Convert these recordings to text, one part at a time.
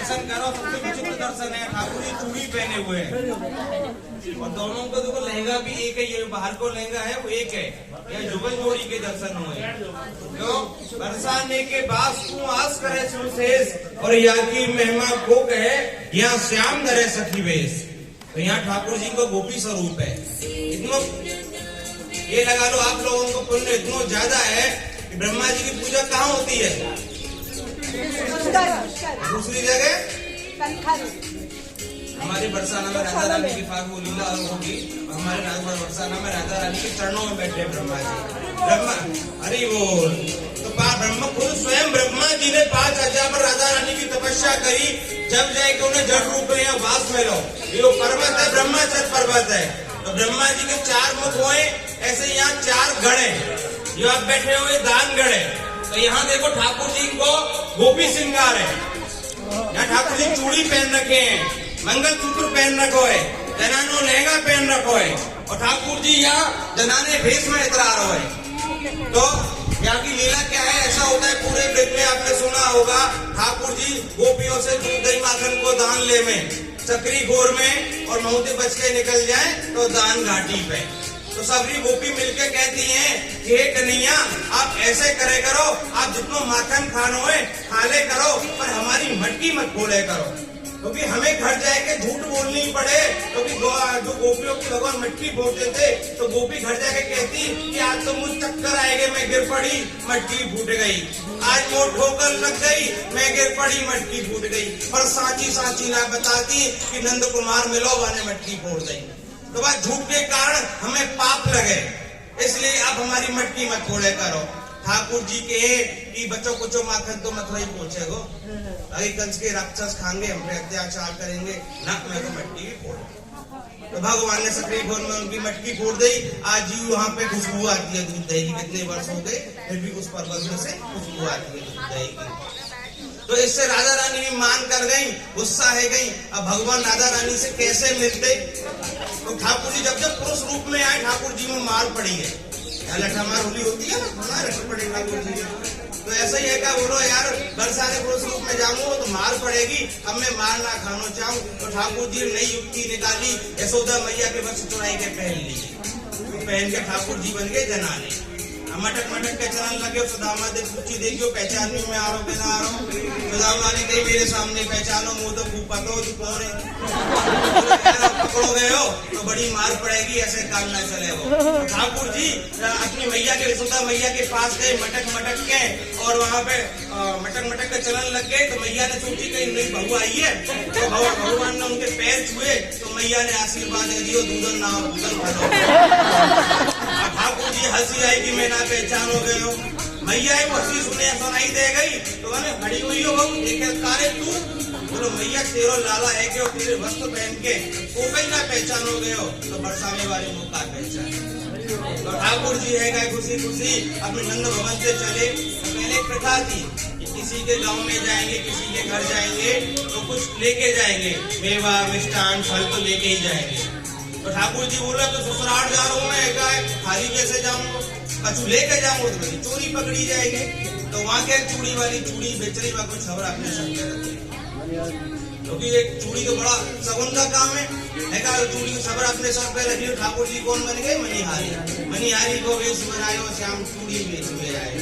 दर्शन करो, सबसे विचित्र दर्शन है। ठाकुर जी चूड़ी पहने हुए हैं और दोनों को देखो लहंगा भी एक है, ये बाहर को लहंगा है वो एक है। ये जुगल जोड़ी के दर्शन हुए। क्यों बरसाने के बाद तू आस करे सुशेष और यहाँ की महिमा को कहे यहाँ श्याम धरे सखी वेश। तो यहाँ ठाकुर जी को गोपी स्वरूप है। इतना ये लगा लो आप लोगों को पुण्य इतना ज्यादा है कि ब्रह्मा जी की पूजा कहाँ होती है? दूसरी जगह। हमारी बरसाना में राधा रानी की फागु लीला होगी, हमारे बरसाना में राधा रानी के चरणों में बैठे ब्रह्मा जी। ब्रह्मा हरि बोल। तो ब्रह्म खुद स्वयं ब्रह्मा जी ने 5 हजार पर राधा रानी की तपस्या करी, जब जाए कि उन्हें जड़ रूप में वास में लो। ये पर्वत है, ब्रह्माचल पर्वत है। तो ब्रह्मा जी के 4 मुख हुए, ऐसे यहाँ 4 गण है जो आप बैठे हुए दान गण है। तो यहाँ देखो ठाकुर जी को गोपी श्रृंगार है। यहाँ ठाकुर जी चूड़ी पहन रखे हैं, मंगल सूत्र पहन रखो है, जनानो लहंगा पहन रखो है और ठाकुर जी यहाँ जनाने भेष में इतरा रहो है। तो यहाँ की लीला क्या है? ऐसा होता है पूरे वृत्त में आपने सुना होगा, ठाकुर जी गोपियों से दूध दही माखन को दान ले में, चक्री घोर में और महुते बच के निकल जाए तो दान घाटी पे। तो सभी गोपी मिलके कहती हैं कि हे कन्हैया आप ऐसे करे करो, आप जितना माखन खानो है खा ले करो, पर हमारी मटकी मत खोले करो। क्योंकि हमें घर जाके झूठ बोलनी पड़े। क्योंकि जो गोपियों की भगवान मटकी फोड़ते थे तो गोपी घर जाके कहती कि आज तो मुझ चक्कर आएंगे, मैं गिर पड़ी मटकी फूट गई, आज मोट ठोकर लग गई, मैं गिर पड़ी मटकी फूट गई। पर साची ना बताती कि नंद कुमार मिलो वाने मटकी फोड़ दी। तो बात झूठ के कारण हमें पाप लगे, इसलिए आप हमारी मटकी मत फोड़े करो। ठाकुर जी के कि बच्चों कुछ माखन तो मथुरा ही पहुंचेगो, अरे कंस के राक्षस खाएंगे, हम पे अत्याचार करेंगे, नक में तो मटकी भी फोड़। तो भगवान ने सक्रिय घोर में उनकी मटकी फोड़ दी। आज जी वहाँ पे खुशबू आती है दूध दही की। कितने वर्ष हो गए फिर भी उस पर्वत में से खुशबू आती है दूध दही की। तो इससे राधा रानी भी मान कर गई, गुस्सा है गई। अब भगवान राधा रानी से कैसे मिलते? तो ठाकुर जी जब पुरुष रूप में आए, ठाकुर जी में मार पड़ी है। लठमार होली होती है ना, लठ पड़े ठाकुर जी। तो ऐसा ही है क्या? बोलो यार बरसाने पुरुष रूप में जाऊंगा तो मार पड़ेगी, अब मैं मार ना खाना चाहूँ। तो ठाकुर जी ने नई युक्ति निकाली, यशोदा मैया के वस्त्र चुराई के पहन ली। तो पहन के ठाकुर जी बन गए जनाने। मटक मटक के चलन लगे। सुदामा दे पूछी देखियो पहचान में मैं आ रहा हूँ कि ना आ रहा हूँ? सुदामा ने कही मेरे सामने पहचानो, मुँह तो खूब पतो तू कौन है? पकड़ो गए हो तो बड़ी मार पड़ेगी, ऐसे काम न चलेगा। ठाकुर जी अपनी मैया के यशोदा मैया के पास गए मटक मटक के, और वहाँ पे मटक मटक के चलन लग गए। तो मैया ने सोची कहीं नई बहू आई है, तो भगवान ने उनके पैर छुए तो मैया ने आशीर्वाद दे दियो दूधन ना दूधन। ठाकुर जी हंसी आई कि मैं ना पहचान हो गए हो। मैया वो हंसी सुनाई दे गई तो मैंने खड़ी हुई हो बहू देखे तारे तू। बोलो मैया तेरो लाला है कि तेरे वस्त्र पहन के तो कहीं ना पहचान हो गए हो। तो बरसाने वाले मुँह का पहचान। तो ठाकुर जी है गए खुशी खुशी अपने नंद भवन से चले। पहले एक प्रथा थी कि किसी के गांव में जाएंगे, किसी के घर जाएंगे तो कुछ लेके जाएंगे, मेवा मिष्ठान फल तो लेके ही जाएंगे। तो ठाकुर जी बोला तो ससुराल जा रहा हूँ मैं, खाली कैसे जाऊंगा? कछु लेके जाऊंगा तो मेरी चोरी पकड़ी जाएगी। तो वहाँ के चूड़ी वाली चूड़ी बेचने का कुछ खबर अपने संग रखी, क्योंकि एक चूड़ी तो बड़ा सगुन का काम है। चूड़ी की खबर अपने साथ पे रखी। ठाकुर जी कौन बन गए? मणिहारी। मणिहारी को वेश बनायो, श्याम चूड़ी बेच में आए।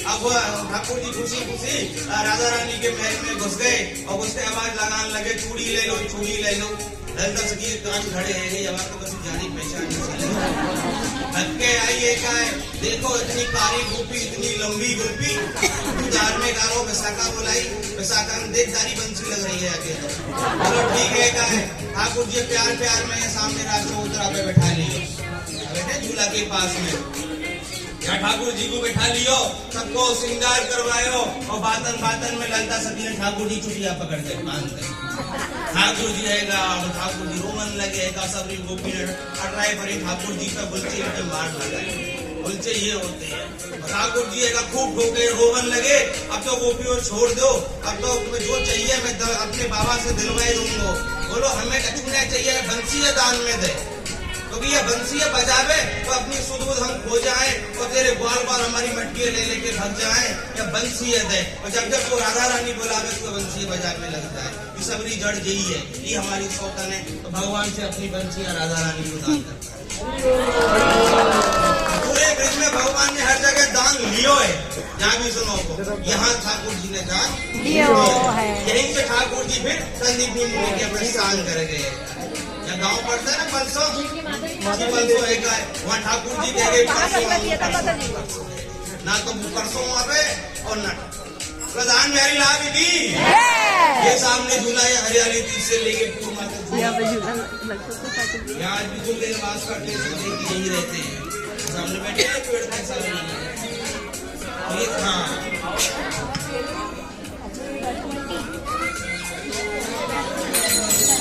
अब ठाकुर जी खुशी खुशी राधा रानी के महल में घुस गए और घुस के आवाज लगाने लगे चूड़ी ले लो, चूड़ी ले लो। ललिता सखी कान खड़े हैं, नहीं अब तो किसी जानी पहचान नहीं आई क्या है? देखो इतनी कारी गोपी, इतनी लंबी गोपी, जार में गारो विशाखा बुलाई, विशाखा में देखदारी बंसी लग रही है अकेले। चलो ठीक है क्या है? ठाकुर जी प्यार प्यार में सामने राष्ट्र उतरा पे बैठा लियो, बैठे झूला के पास में। यहाँ ठाकुर जी को बैठा लियो, सबको श्रृंगार करवायो और बातन बातन में ललिता सखी ने ठाकुर जी चुटिया पकड़ के बांध गए। ठाकुर जी रहेगा और ठाकुर जी रोमन लगेगा। सब गोपी ने अटराए भरी ठाकुर जी का बुलचे के मार लगाए। बुलचे ये होते हैं। ठाकुर जी का खूब ठोके रोमन लगे। अब तो गोपियों छोड़ दो, अब तो जो चाहिए मैं अपने बाबा से दिलवाई दूंगा। बोलो हमें कछु नहीं चाहिए, बंसी दान में दे। तो भैया बंसी बजावे तो अपनी सुध बुध हम खो जाए और तेरे ग्वाल बाल हमारी मटकी ले लेके भग जाए, या बंसी दे और जब जब तो राधा रानी बुलावे तो बंसी बजाने लग जाए। ये सबरी जड़ यही है, ये हमारी सौतन है। तो भगवान से अपनी बंसी राधा रानी को दान करता है। पूरे ब्रज में भगवान ने हर जगह दान लियो है, जहाँ भी सुनो को यहाँ ठाकुर जी ने दान लियो है। यहीं से ठाकुर जी फिर संदीप मुनि के प्रस्थान कर गए। या गाँव पड़ता है ना परसों एक वहाँ ठाकुर जी कह गए ना तो परसों आवे और न प्रधान बिहारी लाल दी ये सामने झूला है हरियाली तीज से लेके यहाँ आज भी झूले वास करते यही रहते हैं, सामने बैठे हैं पेड़ कैसा हाँ